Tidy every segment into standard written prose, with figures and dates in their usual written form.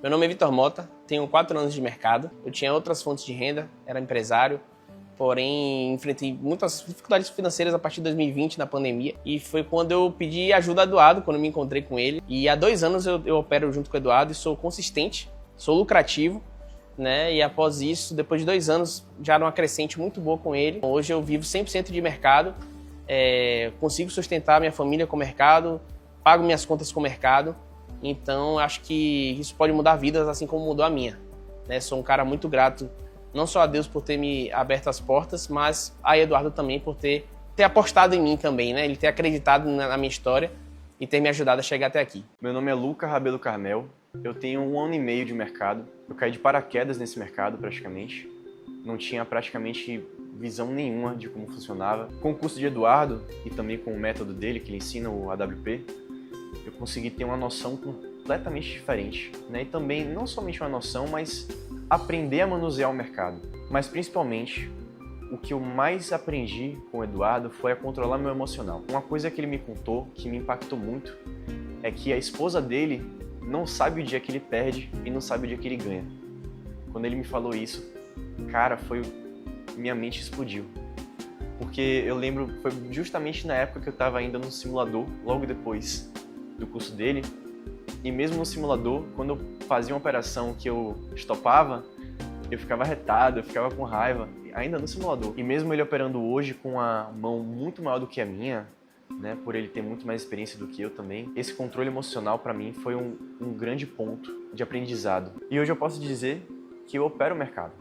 Meu nome é Vitor Mota, tenho 4 anos de mercado. Eu tinha outras fontes de renda, era empresário, porém enfrentei muitas dificuldades financeiras a partir de 2020, na pandemia. E foi quando eu pedi ajuda a Eduardo, quando eu me encontrei com ele. E há 2 anos eu opero junto com o Eduardo e sou consistente, sou lucrativo, né? E após isso, depois de 2 anos, já numa crescente muito boa com ele. Hoje eu vivo 100% de mercado, consigo sustentar minha família com o mercado, pago minhas contas com o mercado. Então, acho que isso pode mudar vidas, assim como mudou a minha. Sou um cara muito grato, não só a Deus por ter me aberto as portas, mas a Eduardo também por ter apostado em mim também, né? Ele ter acreditado na minha história e ter me ajudado a chegar até aqui. Meu nome é Luca Rabelo Carmel, eu tenho 1 ano e meio de mercado. Eu caí de paraquedas nesse mercado praticamente. Não tinha praticamente visão nenhuma de como funcionava. Com o curso de Eduardo e também com o método dele, que ele ensina, o AWP, eu consegui ter uma noção completamente diferente, né? E também não somente uma noção, mas aprender a manusear o mercado. Mas principalmente, o que eu mais aprendi com o Eduardo foi a controlar meu emocional. Uma coisa que ele me contou, que me impactou muito, é que a esposa dele não sabe o dia que ele perde e não sabe o dia que ele ganha. Quando ele me falou isso, cara, minha mente explodiu. Porque eu lembro, foi justamente na época que eu estava ainda no simulador, logo depois do curso dele, e mesmo no simulador, quando eu fazia uma operação que eu estopava, eu ficava retado, eu ficava com raiva, ainda no simulador. E mesmo ele operando hoje com a mão muito maior do que a minha, né, por ele ter muito mais experiência do que eu também, esse controle emocional para mim foi um grande ponto de aprendizado. E hoje eu posso dizer que eu opero o mercado.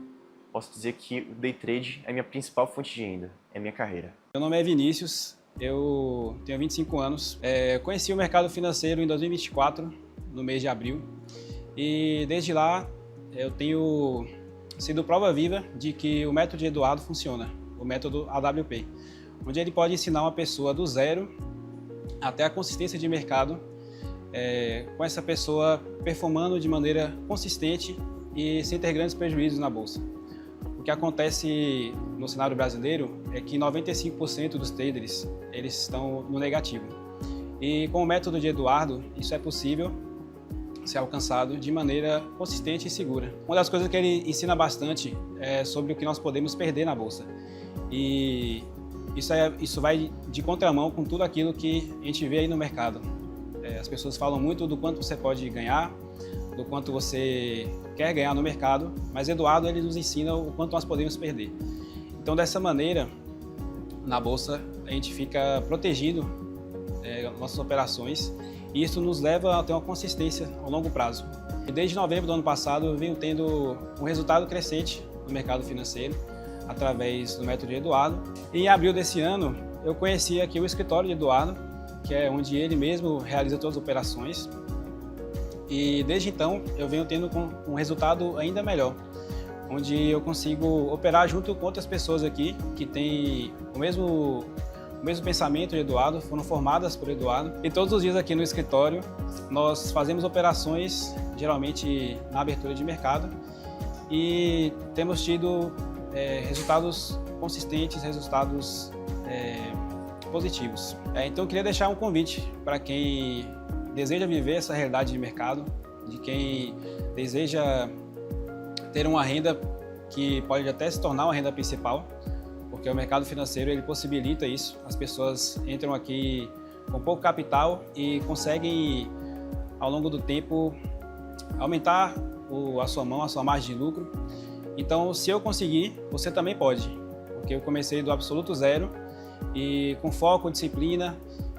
Posso dizer que o day trade é minha principal fonte de renda, é minha carreira. Meu nome é Vinícius. Eu tenho 25 anos, conheci o mercado financeiro em 2024, no mês de abril, e desde lá eu tenho sido prova viva de que o método de Eduardo funciona, o método AWP, onde ele pode ensinar uma pessoa do zero até a consistência de mercado, com essa pessoa performando de maneira consistente e sem ter grandes prejuízos na bolsa. O que acontece no cenário brasileiro é que 95% dos traders eles estão no negativo. E com o método de Eduardo, isso é possível ser alcançado de maneira consistente e segura. Uma das coisas que ele ensina bastante é sobre o que nós podemos perder na bolsa. E isso vai de contramão com tudo aquilo que a gente vê aí no mercado. As pessoas falam muito do quanto você pode ganhar, do quanto você quer ganhar no mercado, mas Eduardo ele nos ensina o quanto nós podemos perder. Então, dessa maneira, na bolsa, a gente fica protegido nas nossas operações e isso nos leva a ter uma consistência ao longo prazo. E desde novembro do ano passado, eu venho tendo um resultado crescente no mercado financeiro através do método de Eduardo. E em abril desse ano, eu conheci aqui o escritório de Eduardo, que é onde ele mesmo realiza todas as operações. E desde então eu venho tendo um resultado ainda melhor, onde eu consigo operar junto com outras pessoas aqui que têm o mesmo pensamento de Eduardo, foram formadas por Eduardo. E todos os dias aqui no escritório nós fazemos operações, geralmente na abertura de mercado, e temos tido resultados consistentes, resultados positivos. Então eu queria deixar um convite para quem deseja viver essa realidade de mercado, de quem deseja ter uma renda que pode até se tornar uma renda principal, porque o mercado financeiro ele possibilita isso. As pessoas entram aqui com pouco capital e conseguem, ao longo do tempo, aumentar a sua margem de lucro. Então, se eu conseguir, você também pode, porque eu comecei do absoluto zero e com foco, disciplina,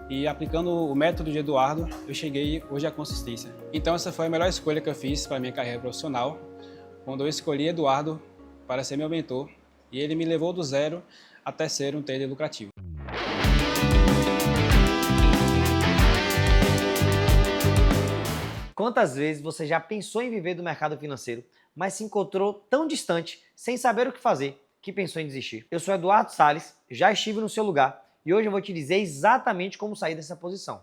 e aplicando o método de Eduardo, eu cheguei hoje à consistência. Então essa foi a melhor escolha que eu fiz para a minha carreira profissional, quando eu escolhi Eduardo para ser meu mentor, e ele me levou do zero até ser um trader lucrativo. Quantas vezes você já pensou em viver do mercado financeiro, mas se encontrou tão distante, sem saber o que fazer, que pensou em desistir? Eu sou Eduardo Salles, já estive no seu lugar, e hoje eu vou te dizer exatamente como sair dessa posição.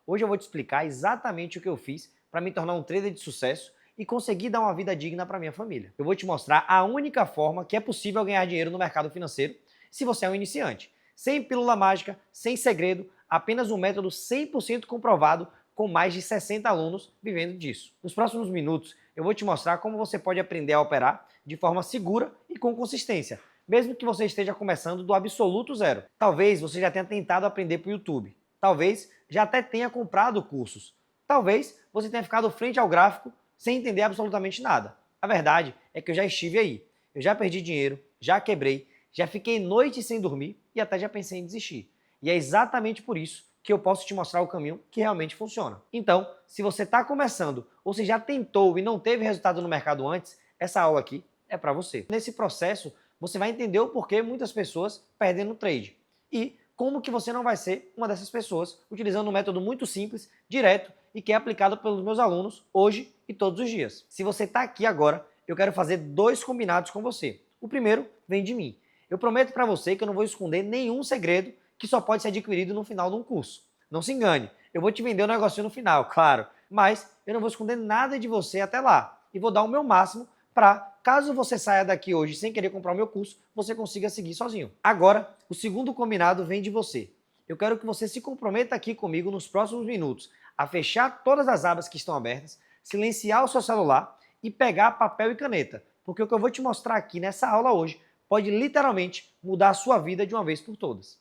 Hoje eu vou te explicar exatamente o que eu fiz para me tornar um trader de sucesso e conseguir dar uma vida digna para minha família. Eu vou te mostrar a única forma que é possível ganhar dinheiro no mercado financeiro se você é um iniciante. Sem pílula mágica, sem segredo, apenas um método 100% comprovado com mais de 60 alunos vivendo disso. Nos próximos minutos eu vou te mostrar como você pode aprender a operar de forma segura e com consistência, mesmo que você esteja começando do absoluto zero. Talvez você já tenha tentado aprender por YouTube, talvez já até tenha comprado cursos, talvez você tenha ficado frente ao gráfico sem entender absolutamente nada. A verdade é que eu já estive aí, eu já perdi dinheiro, já quebrei, já fiquei noites sem dormir e até já pensei em desistir. E é exatamente por isso que eu posso te mostrar o caminho que realmente funciona. Então, se você está começando ou se já tentou e não teve resultado no mercado antes, essa aula aqui é para você. Nesse processo, você vai entender o porquê muitas pessoas perdem no trade e como que você não vai ser uma dessas pessoas utilizando um método muito simples, direto e que é aplicado pelos meus alunos hoje e todos os dias. Se você está aqui agora, eu quero fazer 2 combinados com você. O primeiro vem de mim. Eu prometo para você que eu não vou esconder nenhum segredo que só pode ser adquirido no final de um curso. Não se engane, eu vou te vender um negocinho no final, claro, mas eu não vou esconder nada de você até lá e vou dar o meu máximo para, caso você saia daqui hoje sem querer comprar o meu curso, você consiga seguir sozinho. Agora, o segundo combinado vem de você. Eu quero que você se comprometa aqui comigo nos próximos minutos a fechar todas as abas que estão abertas, silenciar o seu celular e pegar papel e caneta, porque o que eu vou te mostrar aqui nessa aula hoje pode literalmente mudar a sua vida de uma vez por todas.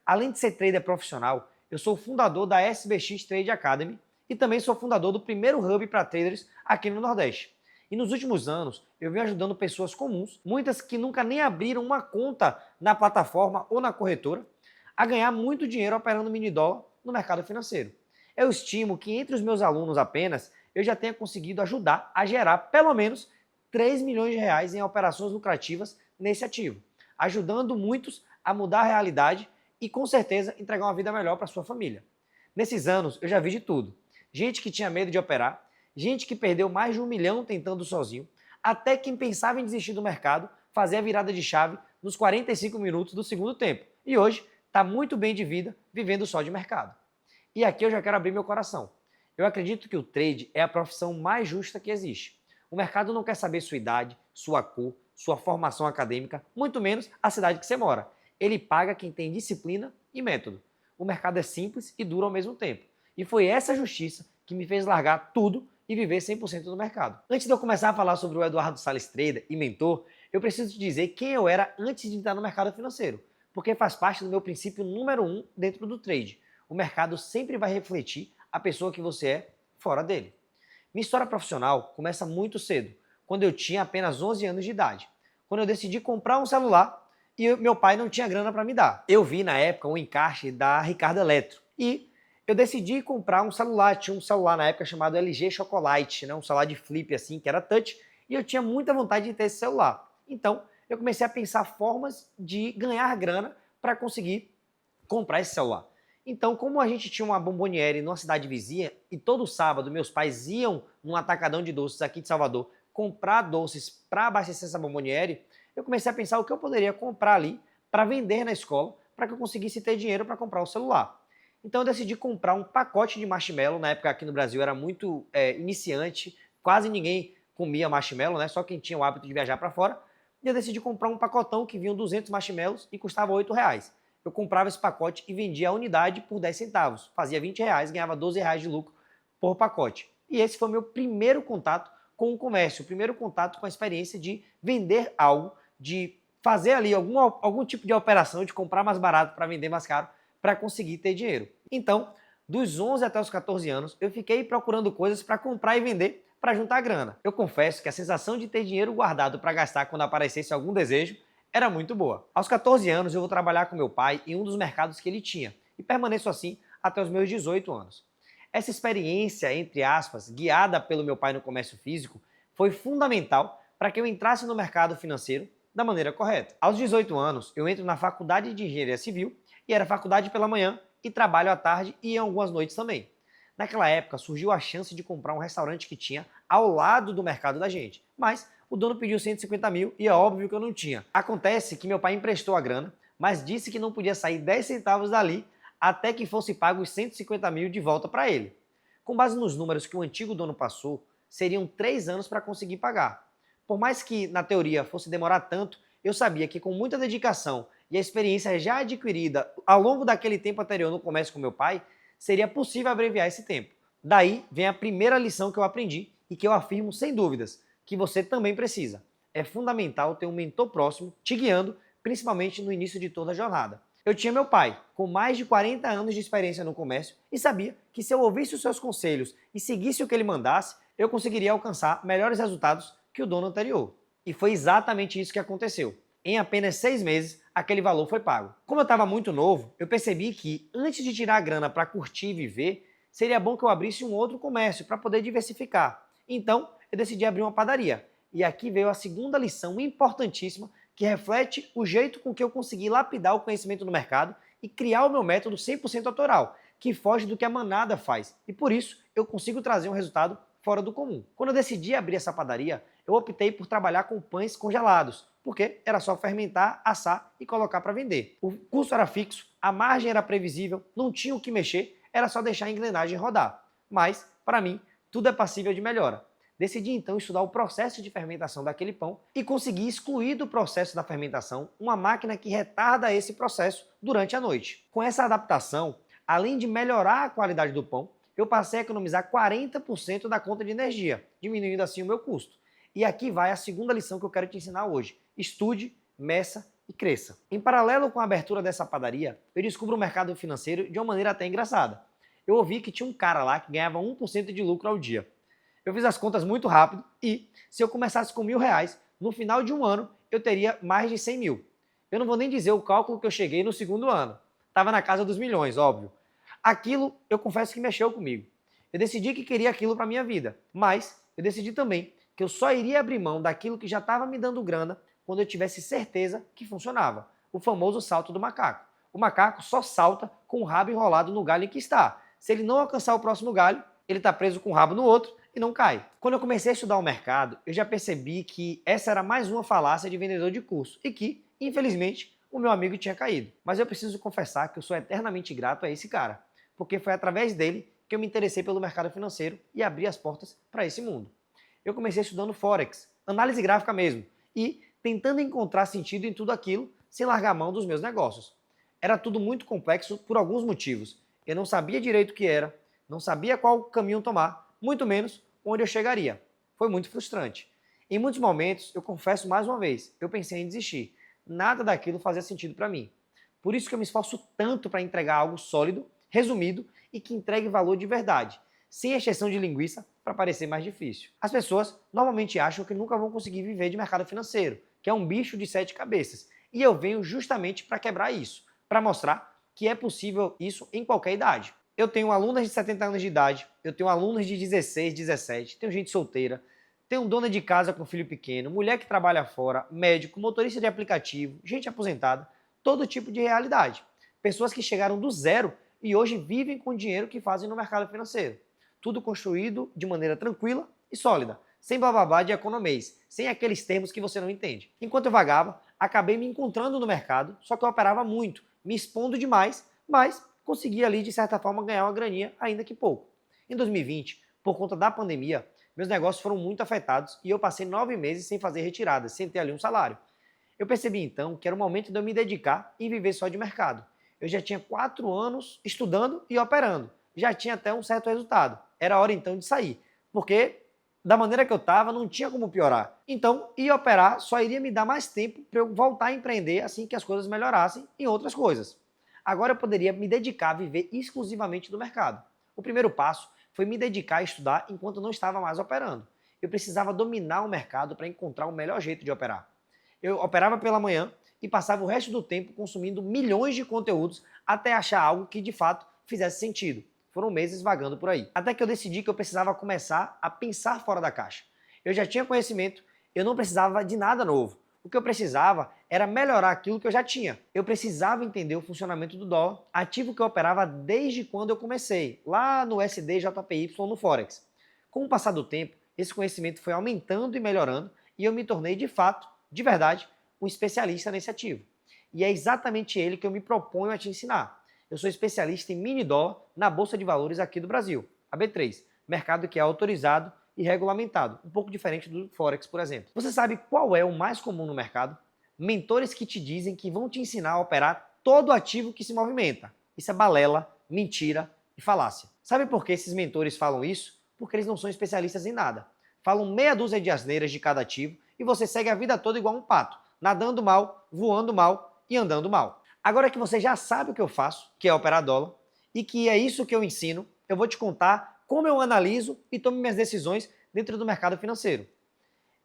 Além de ser trader profissional, eu sou fundador da SBX Trade Academy e também sou fundador do primeiro hub para traders aqui no Nordeste. E nos últimos anos, eu venho ajudando pessoas comuns, muitas que nunca nem abriram uma conta na plataforma ou na corretora, a ganhar muito dinheiro operando mini dólar no mercado financeiro. Eu estimo que entre os meus alunos apenas, eu já tenha conseguido ajudar a gerar pelo menos 3 milhões de reais em operações lucrativas nesse ativo, ajudando muitos a mudar a realidade e com certeza entregar uma vida melhor para sua família. Nesses anos eu já vi de tudo. Gente que tinha medo de operar, gente que perdeu mais de 1 milhão tentando sozinho, até quem pensava em desistir do mercado fazer a virada de chave nos 45 minutos do segundo tempo. E hoje está muito bem de vida, vivendo só de mercado. E aqui eu já quero abrir meu coração. Eu acredito que o trade é a profissão mais justa que existe. O mercado não quer saber sua idade, sua cor, sua formação acadêmica, muito menos a cidade que você mora. Ele paga quem tem disciplina e método. O mercado é simples e duro ao mesmo tempo. E foi essa justiça que me fez largar tudo e viver 100% do mercado. Antes de eu começar a falar sobre o Eduardo Salles Trader e mentor, eu preciso te dizer quem eu era antes de entrar no mercado financeiro, porque faz parte do meu princípio número 1 dentro do trade. O mercado sempre vai refletir a pessoa que você é fora dele. Minha história profissional começa muito cedo, quando eu tinha apenas 11 anos de idade, quando eu decidi comprar um celular e meu pai não tinha grana para me dar. Eu vi na época um encaixe da Ricardo Eletro e eu decidi comprar um celular. Tinha um celular na época chamado LG Chocolate, né? Um celular de flip assim, que era touch, e eu tinha muita vontade de ter esse celular. Então eu comecei a pensar formas de ganhar grana para conseguir comprar esse celular. Então, como a gente tinha uma bomboniere numa cidade vizinha e todo sábado meus pais iam num atacadão de doces aqui de Salvador comprar doces para abastecer essa bomboniere, eu comecei a pensar o que eu poderia comprar ali para vender na escola para que eu conseguisse ter dinheiro para comprar o celular. Então eu decidi comprar um pacote de marshmallow. Na época aqui no Brasil era muito iniciante, quase ninguém comia marshmallow, né? Só quem tinha o hábito de viajar para fora. E eu decidi comprar um pacotão que vinha 200 marshmallows e custava R$8. Eu comprava esse pacote e vendia a unidade por 10 centavos. Fazia R$20, ganhava R$12 de lucro por pacote. E esse foi o meu primeiro contato com o comércio, o primeiro contato com a experiência de vender algo, de fazer ali algum tipo de operação, de comprar mais barato para vender mais caro, para conseguir ter dinheiro. Então, dos 11 até os 14 anos, eu fiquei procurando coisas para comprar e vender para juntar grana. Eu confesso que a sensação de ter dinheiro guardado para gastar quando aparecesse algum desejo era muito boa. Aos 14 anos, eu vou trabalhar com meu pai em um dos mercados que ele tinha e permaneço assim até os meus 18 anos. Essa experiência, entre aspas, guiada pelo meu pai no comércio físico, foi fundamental para que eu entrasse no mercado financeiro da maneira correta. Aos 18 anos, eu entro na faculdade de engenharia civil e era faculdade pela manhã e trabalho à tarde e em algumas noites também. Naquela época surgiu a chance de comprar um restaurante que tinha ao lado do mercado da gente, mas o dono pediu 150 mil e é óbvio que eu não tinha. Acontece que meu pai emprestou a grana, mas disse que não podia sair 10 centavos dali até que fosse pago os 150 mil de volta para ele. Com base nos números que o antigo dono passou, seriam 3 anos para conseguir pagar. Por mais que na teoria fosse demorar tanto, eu sabia que com muita dedicação e a experiência já adquirida ao longo daquele tempo anterior no comércio com meu pai, seria possível abreviar esse tempo. Daí vem a primeira lição que eu aprendi e que eu afirmo sem dúvidas que você também precisa. É fundamental ter um mentor próximo te guiando, principalmente no início de toda a jornada. Eu tinha meu pai, com mais de 40 anos de experiência no comércio, e sabia que se eu ouvisse os seus conselhos e seguisse o que ele mandasse, eu conseguiria alcançar melhores resultados que o dono anterior. E foi exatamente isso que aconteceu. Em apenas 6 meses, aquele valor foi pago. Como eu estava muito novo, eu percebi que, antes de tirar a grana para curtir e viver, seria bom que eu abrisse um outro comércio para poder diversificar. Então, eu decidi abrir uma padaria. E aqui veio a segunda lição importantíssima que reflete o jeito com que eu consegui lapidar o conhecimento no mercado e criar o meu método 100% autoral, que foge do que a manada faz. E por isso, eu consigo trazer um resultado fora do comum. Quando eu decidi abrir essa padaria, eu optei por trabalhar com pães congelados, porque era só fermentar, assar e colocar para vender. O custo era fixo, a margem era previsível, não tinha o que mexer, era só deixar a engrenagem rodar. Mas, para mim, tudo é passível de melhora. Decidi então estudar o processo de fermentação daquele pão e consegui excluir do processo da fermentação uma máquina que retarda esse processo durante a noite. Com essa adaptação, além de melhorar a qualidade do pão, eu passei a economizar 40% da conta de energia, diminuindo assim o meu custo. E aqui vai a segunda lição que eu quero te ensinar hoje. Estude, meça e cresça. Em paralelo com a abertura dessa padaria, eu descubro o mercado financeiro de uma maneira até engraçada. Eu ouvi que tinha um cara lá que ganhava 1% de lucro ao dia. Eu fiz as contas muito rápido e, se eu começasse com R$1.000, no final de um ano eu teria mais de 100 mil. Eu não vou nem dizer o cálculo que eu cheguei no segundo ano. Estava na casa dos milhões, óbvio. Aquilo, eu confesso que mexeu comigo. Eu decidi que queria aquilo para minha vida, mas eu decidi também que eu só iria abrir mão daquilo que já estava me dando grana quando eu tivesse certeza que funcionava. O famoso salto do macaco. O macaco só salta com o rabo enrolado no galho em que está. Se ele não alcançar o próximo galho, ele está preso com o rabo no outro e não cai. Quando eu comecei a estudar o mercado, eu já percebi que essa era mais uma falácia de vendedor de curso e que, infelizmente, o meu amigo tinha caído. Mas eu preciso confessar que eu sou eternamente grato a esse cara, porque foi através dele que eu me interessei pelo mercado financeiro e abri as portas para esse mundo. Eu comecei estudando Forex, análise gráfica mesmo, e tentando encontrar sentido em tudo aquilo sem largar a mão dos meus negócios. Era tudo muito complexo por alguns motivos. Eu não sabia direito o que era, não sabia qual caminho tomar, muito menos onde eu chegaria. Foi muito frustrante. Em muitos momentos, eu confesso mais uma vez, eu pensei em desistir. Nada daquilo fazia sentido para mim. Por isso que eu me esforço tanto para entregar algo sólido, resumido e que entregue valor de verdade, sem exceção de linguiça para parecer mais difícil. As pessoas normalmente acham que nunca vão conseguir viver de mercado financeiro, que é um bicho de 7 cabeças. E eu venho justamente para quebrar isso, para mostrar que é possível isso em qualquer idade. Eu tenho alunas de 70 anos de idade, eu tenho alunos de 16, 17, tenho gente solteira, tenho dona de casa com filho pequeno, mulher que trabalha fora, médico, motorista de aplicativo, gente aposentada, todo tipo de realidade. Pessoas que chegaram do zero e hoje vivem com o dinheiro que fazem no mercado financeiro. Tudo construído de maneira tranquila e sólida, sem blá de economês, sem aqueles termos que você não entende. Enquanto eu vagava, acabei me encontrando no mercado, só que eu operava muito, me expondo demais, mas consegui ali, de certa forma, ganhar uma graninha, ainda que pouco. Em 2020, por conta da pandemia, meus negócios foram muito afetados e eu passei 9 meses sem fazer retiradas, sem ter ali um salário. Eu percebi então que era o momento de eu me dedicar e viver só de mercado. Eu já tinha 4 anos estudando e operando, já tinha até um certo resultado. Era hora então de sair, porque da maneira que eu estava não tinha como piorar. Então, ir operar só iria me dar mais tempo para eu voltar a empreender assim que as coisas melhorassem em outras coisas. Agora eu poderia me dedicar a viver exclusivamente do mercado. O primeiro passo foi me dedicar a estudar enquanto não estava mais operando. Eu precisava dominar o mercado para encontrar o melhor jeito de operar. Eu operava pela manhã e passava o resto do tempo consumindo milhões de conteúdos até achar algo que de fato fizesse sentido. Foram meses vagando por aí. Até que eu decidi que eu precisava começar a pensar fora da caixa. Eu já tinha conhecimento, eu não precisava de nada novo. O que eu precisava era melhorar aquilo que eu já tinha. Eu precisava entender o funcionamento do dólar, ativo que eu operava desde quando eu comecei, lá no SDJPY no Forex. Com o passar do tempo, esse conhecimento foi aumentando e melhorando e eu me tornei de fato, de verdade, um especialista nesse ativo. E é exatamente ele que eu me proponho a te ensinar. Eu sou especialista em mini dólar na Bolsa de Valores aqui do Brasil, a B3, mercado que é autorizado e regulamentado, um pouco diferente do Forex, por exemplo. Você sabe qual é o mais comum no mercado? Mentores que te dizem que vão te ensinar a operar todo ativo que se movimenta. Isso é balela, mentira e falácia. Sabe por que esses mentores falam isso? Porque eles não são especialistas em nada. falam meia dúzia de asneiras de cada ativo e você segue a vida toda igual um pato, nadando mal, voando mal e andando mal. Agora que você já sabe o que eu faço, que é operar dólar, e que é isso que eu ensino, eu vou te contar como eu analiso e tomo minhas decisões dentro do mercado financeiro.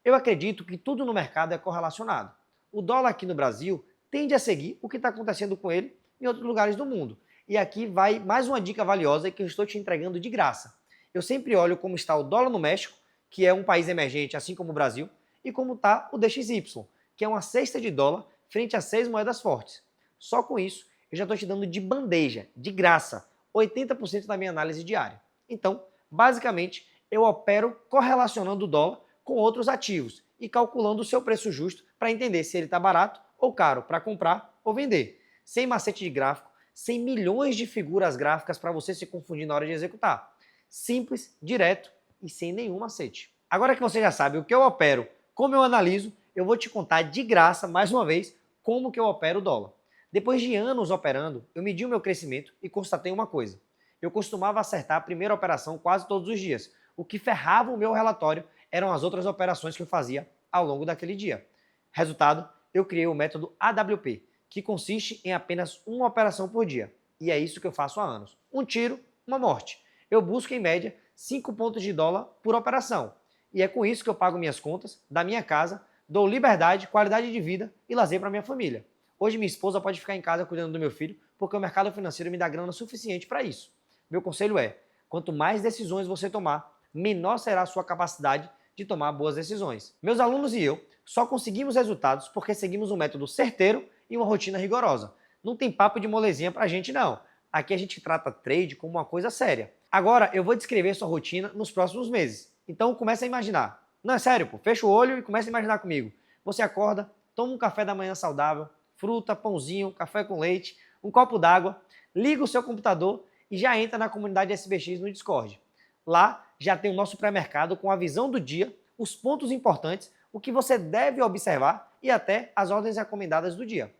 Eu acredito que tudo no mercado é correlacionado. O dólar aqui no Brasil tende a seguir o que está acontecendo com ele em outros lugares do mundo. E aqui vai mais uma dica valiosa que eu estou te entregando de graça. Eu sempre olho como está o dólar no México, que é um país emergente assim como o Brasil, e como está o DXY, que é uma cesta de dólar frente a 6 moedas fortes. Só com isso, eu já estou te dando de bandeja, de graça, 80% da minha análise diária. Então, basicamente, eu opero correlacionando o dólar com outros ativos e calculando o seu preço justo para entender se ele está barato ou caro para comprar ou vender. Sem macete de gráfico, sem milhões de figuras gráficas para você se confundir na hora de executar. Simples, direto e sem nenhum macete. Agora que você já sabe o que eu opero, como eu analiso, eu vou te contar de graça, mais uma vez, como que eu opero o dólar. Depois de anos operando, eu medi o meu crescimento e constatei uma coisa. Eu costumava acertar a primeira operação quase todos os dias. O que ferrava o meu relatório eram as outras operações que eu fazia ao longo daquele dia. Resultado, eu criei o método AWP, que consiste em apenas uma operação por dia. E é isso que eu faço há anos. Um tiro, uma morte. Eu busco, em média, 5 pontos de dólar por operação. E é com isso que eu pago minhas contas, da minha casa, dou liberdade, qualidade de vida e lazer para minha família. Hoje minha esposa pode ficar em casa cuidando do meu filho, porque o mercado financeiro me dá grana suficiente para isso. Meu conselho é, quanto mais decisões você tomar, menor será a sua capacidade de tomar boas decisões. Meus alunos e eu só conseguimos resultados porque seguimos um método certeiro e uma rotina rigorosa. Não tem papo de molezinha pra gente não. Aqui a gente trata trade como uma coisa séria. Agora eu vou descrever sua rotina nos próximos meses. Então começa a imaginar. Não, é sério, pô. Fecha o olho e começa a imaginar comigo. Você acorda, toma um café da manhã saudável, fruta, pãozinho, café com leite, um copo d'água, liga o seu computador e já entra na comunidade SBX no Discord. Lá já tem o nosso pré-mercado com a visão do dia, os pontos importantes, o que você deve observar e até as ordens recomendadas do dia.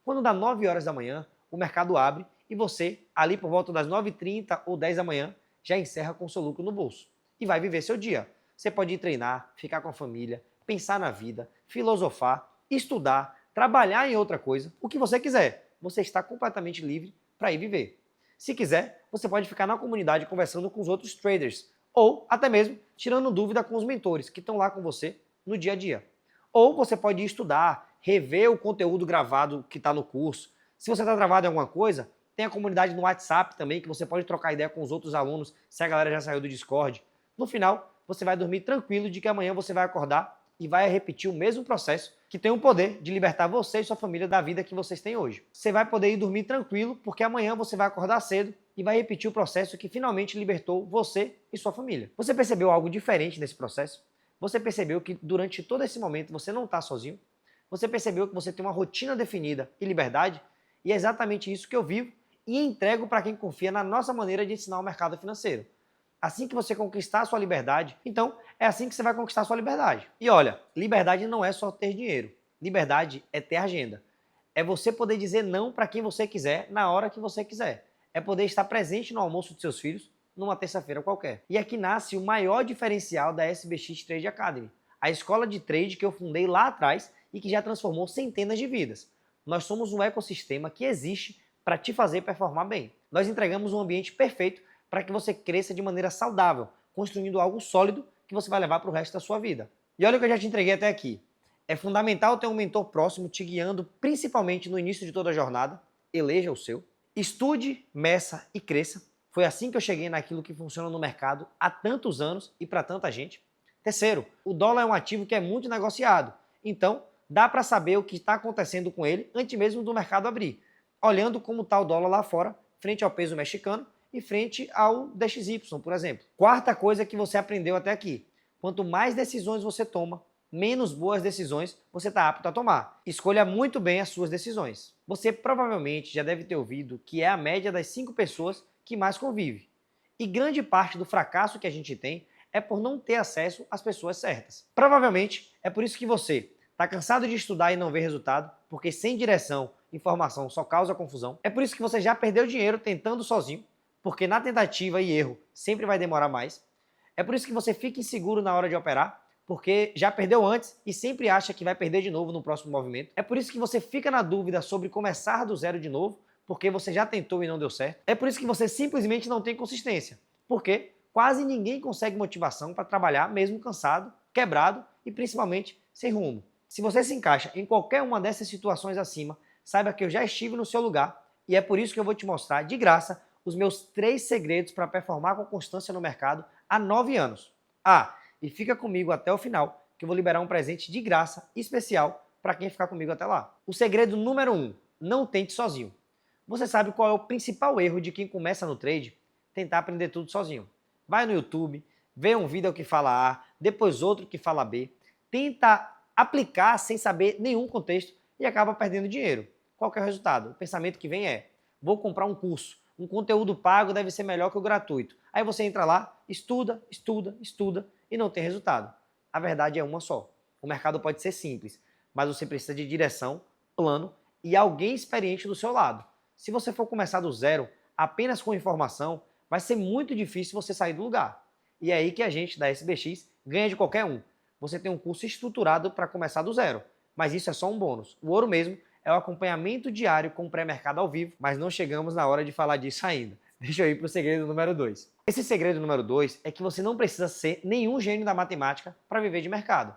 Quando dá 9 horas da manhã, o mercado abre e você, ali por volta das 9h30 ou 10 da manhã, já encerra com seu lucro no bolso e vai viver seu dia. Você pode ir treinar, ficar com a família, pensar na vida, filosofar, estudar, trabalhar em outra coisa, o que você quiser. Você está completamente livre para ir viver. Se quiser, você pode ficar na comunidade conversando com os outros traders, ou até mesmo tirando dúvida com os mentores que estão lá com você no dia a dia. Ou você pode ir estudar, rever o conteúdo gravado que está no curso. Se você está travado em alguma coisa, tem a comunidade no WhatsApp também, que você pode trocar ideia com os outros alunos, se a galera já saiu do Discord. No final, você vai dormir tranquilo de que amanhã você vai acordar e vai repetir o mesmo processo que tem o poder de libertar você e sua família da vida que vocês têm hoje. Você vai poder ir dormir tranquilo porque amanhã você vai acordar cedo e vai repetir o processo que finalmente libertou você e sua família. Você percebeu algo diferente nesse processo? Você percebeu que durante todo esse momento você não está sozinho? Você percebeu que você tem uma rotina definida e liberdade? E é exatamente isso que eu vivo e entrego para quem confia na nossa maneira de ensinar o mercado financeiro. Assim que você conquistar a sua liberdade, então é assim que você vai conquistar a sua liberdade. E olha, liberdade não é só ter dinheiro. Liberdade é ter agenda. É você poder dizer não para quem você quiser, na hora que você quiser. É poder estar presente no almoço de seus filhos numa terça-feira qualquer. E aqui nasce o maior diferencial da SBX Trade Academy, a escola de trade que eu fundei lá atrás e que já transformou centenas de vidas. Nós somos um ecossistema que existe para te fazer performar bem. Nós entregamos um ambiente perfeito para que você cresça de maneira saudável, construindo algo sólido que você vai levar para o resto da sua vida. E olha o que eu já te entreguei até aqui. É fundamental ter um mentor próximo te guiando, principalmente no início de toda a jornada. Eleja o seu. Estude, meça e cresça. Foi assim que eu cheguei naquilo que funciona no mercado há tantos anos e para tanta gente. Terceiro, o dólar é um ativo que é muito negociado. Então, dá para saber o que está acontecendo com ele antes mesmo do mercado abrir, olhando como está o dólar lá fora, frente ao peso mexicano e frente ao DXY, por exemplo. Quarta coisa que você aprendeu até aqui. Quanto mais decisões você toma, menos boas decisões você está apto a tomar. Escolha muito bem as suas decisões. Você provavelmente já deve ter ouvido que é a média das 5 pessoas que mais convive. E grande parte do fracasso que a gente tem é por não ter acesso às pessoas certas. Provavelmente é por isso que você está cansado de estudar e não ver resultado, porque sem direção, informação só causa confusão. É por isso que você já perdeu dinheiro tentando sozinho, porque na tentativa e erro sempre vai demorar mais. É por isso que você fica inseguro na hora de operar, porque já perdeu antes e sempre acha que vai perder de novo no próximo movimento. É por isso que você fica na dúvida sobre começar do zero de novo, porque você já tentou e não deu certo. É por isso que você simplesmente não tem consistência, porque quase ninguém consegue motivação para trabalhar mesmo cansado, quebrado e principalmente sem rumo. Se você se encaixa em qualquer uma dessas situações acima, saiba que eu já estive no seu lugar e é por isso que eu vou te mostrar de graça os meus 3 segredos para performar com constância no mercado há 9 anos. E fica comigo até o final, que eu vou liberar um presente de graça especial para quem ficar comigo até lá. O segredo número 1, não tente sozinho. Você sabe qual é o principal erro de quem começa no trade? Tentar aprender tudo sozinho. Vai no YouTube, vê um vídeo que fala A, depois outro que fala B, tenta aplicar sem saber nenhum contexto e acaba perdendo dinheiro. Qual que é o resultado? O pensamento que vem é, vou comprar um curso, um conteúdo pago deve ser melhor que o gratuito. Aí você entra lá, estuda e não tem resultado. A verdade é uma só. O mercado pode ser simples, mas você precisa de direção, plano e alguém experiente do seu lado. Se você for começar do zero, apenas com informação, vai ser muito difícil você sair do lugar. E é aí que a gente da SBX ganha de qualquer um. Você tem um curso estruturado para começar do zero, mas isso é só um bônus. O ouro mesmo é o acompanhamento diário com pré-mercado ao vivo, mas não chegamos na hora de falar disso ainda. Deixa eu ir para o segredo número 2. Esse segredo número 2 é que você não precisa ser nenhum gênio da matemática para viver de mercado.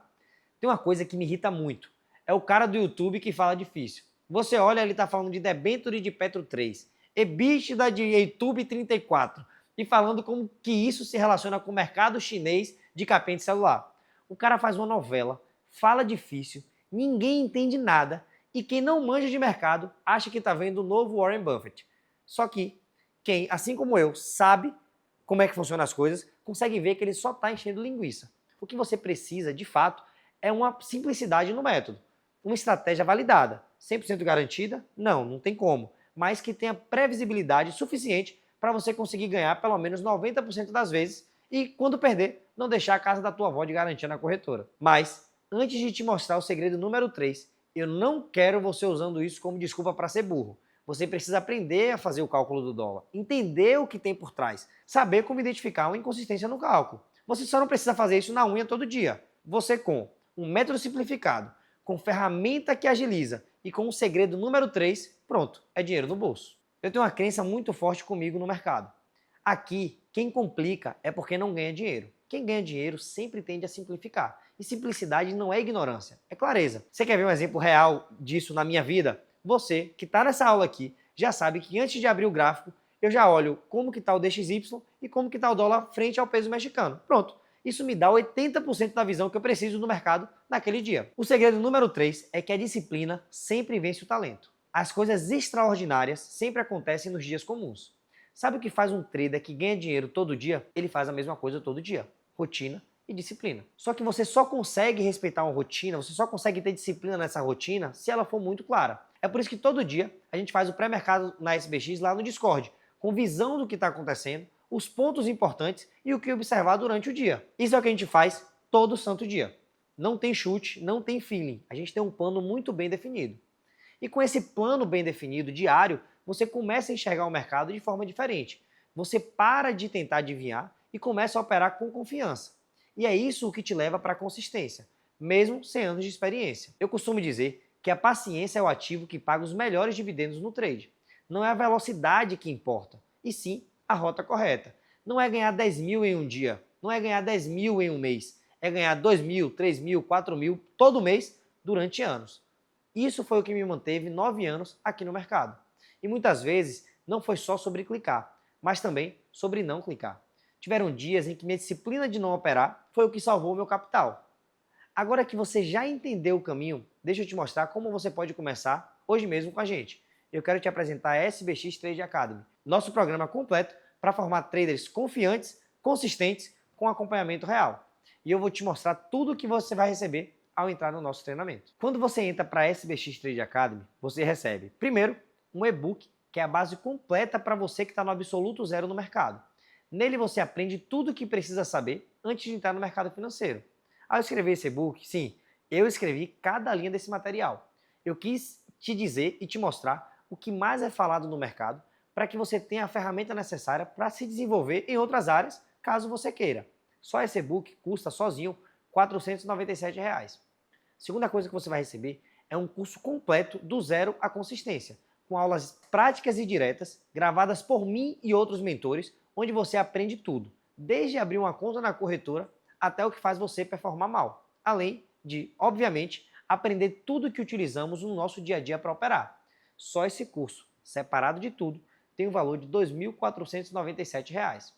Tem uma coisa que me irrita muito, é o cara do YouTube que fala difícil. Você olha, ele está falando de debênture de Petro 3, EBITDA de YouTube 34, e falando como que isso se relaciona com o mercado chinês de capinha de celular. O cara faz uma novela, fala difícil, ninguém entende nada, e quem não manja de mercado acha que está vendo o novo Warren Buffett. Só que quem, assim como eu, sabe como é que funcionam as coisas, consegue ver que ele só está enchendo linguiça. O que você precisa, de fato, é uma simplicidade no método. Uma estratégia validada. 100% garantida? Não tem como. Mas que tenha previsibilidade suficiente para você conseguir ganhar pelo menos 90% das vezes e, quando perder, não deixar a casa da tua avó de garantia na corretora. Mas, antes de te mostrar o segredo número 3, eu não quero você usando isso como desculpa para ser burro. Você precisa aprender a fazer o cálculo do dólar, entender o que tem por trás, saber como identificar uma inconsistência no cálculo. Você só não precisa fazer isso na unha todo dia. Você com um método simplificado, com ferramenta que agiliza e com o segredo número 3, pronto, é dinheiro no bolso. Eu tenho uma crença muito forte comigo no mercado. Aqui, quem complica é porque não ganha dinheiro. Quem ganha dinheiro sempre tende a simplificar. E simplicidade não é ignorância, é clareza. Você quer ver um exemplo real disso na minha vida? Você, que está nessa aula aqui, já sabe que antes de abrir o gráfico, eu já olho como que está o DXY e como que está o dólar frente ao peso mexicano. Pronto. Isso me dá 80% da visão que eu preciso do mercado naquele dia. O segredo número 3 é que a disciplina sempre vence o talento. As coisas extraordinárias sempre acontecem nos dias comuns. Sabe o que faz um trader que ganha dinheiro todo dia? Ele faz a mesma coisa todo dia. Rotina e disciplina. Só que você só consegue respeitar uma rotina, você só consegue ter disciplina nessa rotina se ela for muito clara. É por isso que todo dia a gente faz o pré-mercado na SBX lá no Discord, com visão do que está acontecendo, os pontos importantes e o que observar durante o dia. Isso é o que a gente faz todo santo dia. Não tem chute, não tem feeling. A gente tem um plano muito bem definido. E com esse plano bem definido, diário, você começa a enxergar o mercado de forma diferente. Você para de tentar adivinhar e começa a operar com confiança. E é isso o que te leva para a consistência, mesmo sem anos de experiência. Eu costumo dizer que a paciência é o ativo que paga os melhores dividendos no trade. Não é a velocidade que importa, e sim a rota correta. Não é ganhar 10 mil em um dia, não é ganhar 10 mil em um mês, é ganhar 2 mil, 3 mil, 4 mil todo mês durante anos. Isso foi o que me manteve 9 anos aqui no mercado. E muitas vezes não foi só sobre clicar, mas também sobre não clicar. Tiveram dias em que minha disciplina de não operar foi o que salvou o meu capital. Agora que você já entendeu o caminho, deixa eu te mostrar como você pode começar hoje mesmo com a gente. Eu quero te apresentar a SBX Trade Academy, nosso programa completo para formar traders confiantes, consistentes, com acompanhamento real. E eu vou te mostrar tudo o que você vai receber ao entrar no nosso treinamento. Quando você entra para a SBX Trade Academy, você recebe, primeiro, um e-book, que é a base completa para você que está no absoluto zero no mercado. Nele você aprende tudo o que precisa saber antes de entrar no mercado financeiro. Ao escrever esse e-book, sim, eu escrevi cada linha desse material. Eu quis te dizer e te mostrar o que mais é falado no mercado para que você tenha a ferramenta necessária para se desenvolver em outras áreas, caso você queira. Só esse e-book custa sozinho R$ 497. Segunda coisa que você vai receber é um curso completo do zero à consistência, com aulas práticas e diretas, gravadas por mim e outros mentores, onde você aprende tudo, desde abrir uma conta na corretora até o que faz você performar mal, além de, obviamente, aprender tudo que utilizamos no nosso dia a dia para operar. Só esse curso, separado de tudo, tem um valor de R$ 2.497.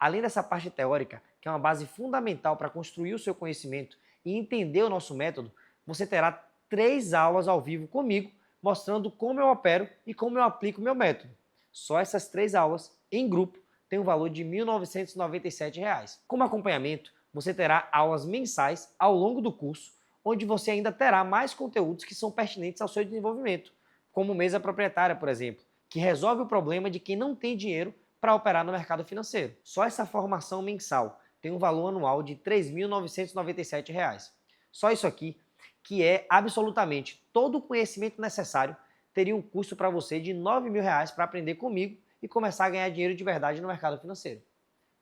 Além dessa parte teórica, que é uma base fundamental para construir o seu conhecimento e entender o nosso método, você terá 3 aulas ao vivo comigo, mostrando como eu opero e como eu aplico o meu método. Só essas 3 aulas, em grupo, tem um valor de R$ 1.997. Como acompanhamento, você terá aulas mensais ao longo do curso, onde você ainda terá mais conteúdos que são pertinentes ao seu desenvolvimento, como mesa proprietária, por exemplo, que resolve o problema de quem não tem dinheiro para operar no mercado financeiro. Só essa formação mensal tem um valor anual de R$ 3.997. Só isso aqui, que é absolutamente todo o conhecimento necessário, teria um custo para você de R$ 9.000 para aprender comigo e começar a ganhar dinheiro de verdade no mercado financeiro.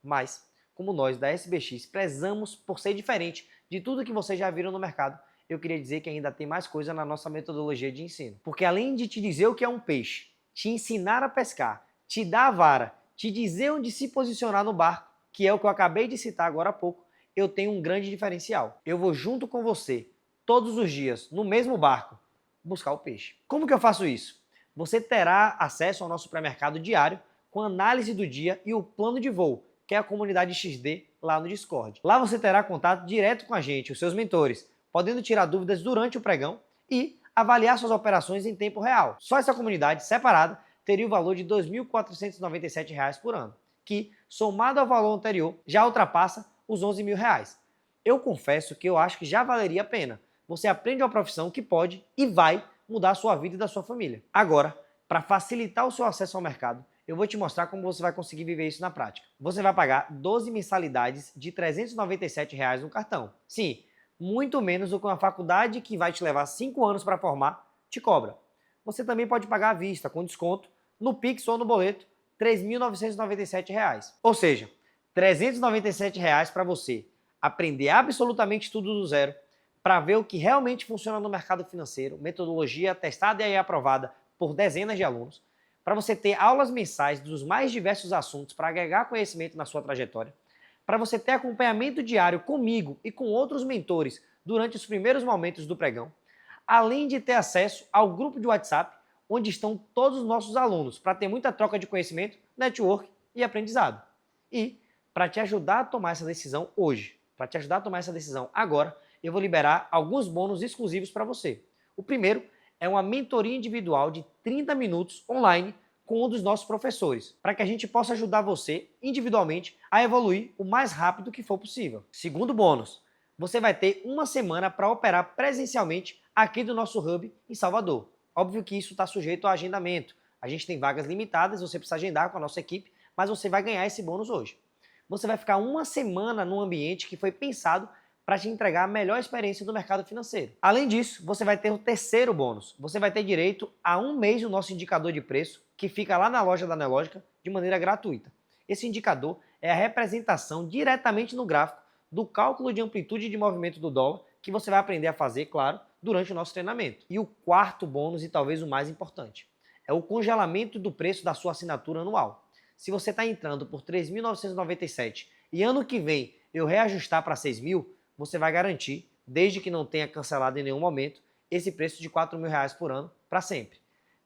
Mas, como nós da SBX prezamos por ser diferente de tudo que vocês já viram no mercado, eu queria dizer que ainda tem mais coisa na nossa metodologia de ensino. Porque além de te dizer o que é um peixe, te ensinar a pescar, te dar a vara, te dizer onde se posicionar no barco, que é o que eu acabei de citar agora há pouco, eu tenho um grande diferencial. Eu vou junto com você, todos os dias, no mesmo barco, buscar o peixe. Como que eu faço isso? Você terá acesso ao nosso pré-mercado diário, com análise do dia e o plano de voo, que é a comunidade XD lá no Discord. Lá você terá contato direto com a gente, os seus mentores, podendo tirar dúvidas durante o pregão e avaliar suas operações em tempo real. Só essa comunidade separada teria o valor de R$ 2.497 por ano, que, somado ao valor anterior, já ultrapassa os R$ 11.000. Eu confesso que eu acho que já valeria a pena. Você aprende uma profissão que pode e vai mudar a sua vida e da sua família. Agora, para facilitar o seu acesso ao mercado, eu vou te mostrar como você vai conseguir viver isso na prática. Você vai pagar 12 mensalidades de R$ 397 no cartão. Sim, muito menos do que uma faculdade que vai te levar 5 anos para formar te cobra. Você também pode pagar à vista, com desconto, no Pix ou no boleto, R$ 3.997. Ou seja, R$ 397 para você aprender absolutamente tudo do zero, para ver o que realmente funciona no mercado financeiro, metodologia testada e aprovada por dezenas de alunos, para você ter aulas mensais dos mais diversos assuntos para agregar conhecimento na sua trajetória, para você ter acompanhamento diário comigo e com outros mentores durante os primeiros momentos do pregão, além de ter acesso ao grupo de WhatsApp, onde estão todos os nossos alunos, para ter muita troca de conhecimento, network e aprendizado. E, para te ajudar a tomar essa decisão hoje, para te ajudar a tomar essa decisão agora, eu vou liberar alguns bônus exclusivos para você. O primeiro é uma mentoria individual de 30 minutos online com um dos nossos professores, para que a gente possa ajudar você individualmente a evoluir o mais rápido que for possível. Segundo bônus, você vai ter uma semana para operar presencialmente aqui do nosso hub em Salvador. Óbvio que isso está sujeito a agendamento. A gente tem vagas limitadas, você precisa agendar com a nossa equipe, mas você vai ganhar esse bônus hoje. Você vai ficar uma semana num ambiente que foi pensado para te entregar a melhor experiência do mercado financeiro. Além disso, você vai ter o terceiro bônus. Você vai ter direito a 1 mês do nosso indicador de preço, que fica lá na loja da Nelogica, de maneira gratuita. Esse indicador é a representação diretamente no gráfico do cálculo de amplitude de movimento do dólar, que você vai aprender a fazer, claro, durante o nosso treinamento. E o quarto bônus, e talvez o mais importante, é o congelamento do preço da sua assinatura anual. Se você está entrando por R$ 3.997 e ano que vem eu reajustar para R$ 6.000, você vai garantir, desde que não tenha cancelado em nenhum momento, esse preço de R$ 4.000 por ano para sempre.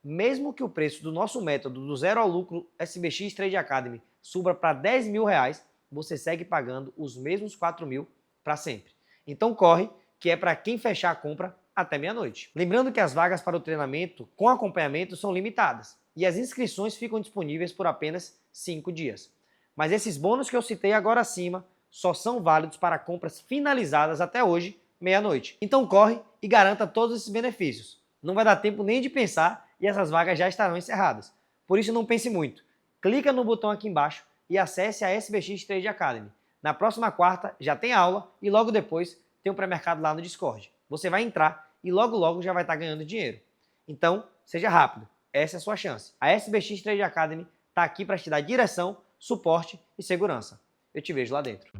Mesmo que o preço do nosso método do zero ao lucro SBX Trade Academy suba para R$ 10.000, você segue pagando os mesmos R$ 4.000 para sempre. Então corre, que é para quem fechar a compra até meia-noite. Lembrando que as vagas para o treinamento com acompanhamento são limitadas e as inscrições ficam disponíveis por apenas 5 dias. Mas esses bônus que eu citei agora acima só são válidos para compras finalizadas até hoje, meia-noite. Então corre e garanta todos esses benefícios. Não vai dar tempo nem de pensar e essas vagas já estarão encerradas. Por isso não pense muito. Clica no botão aqui embaixo e acesse a SBX Trade Academy. Na próxima quarta já tem aula e logo depois tem um pré-mercado lá no Discord. Você vai entrar e logo já vai estar ganhando dinheiro. Então, seja rápido. Essa é a sua chance. A SBX Trade Academy está aqui para te dar direção, suporte e segurança. Eu te vejo lá dentro.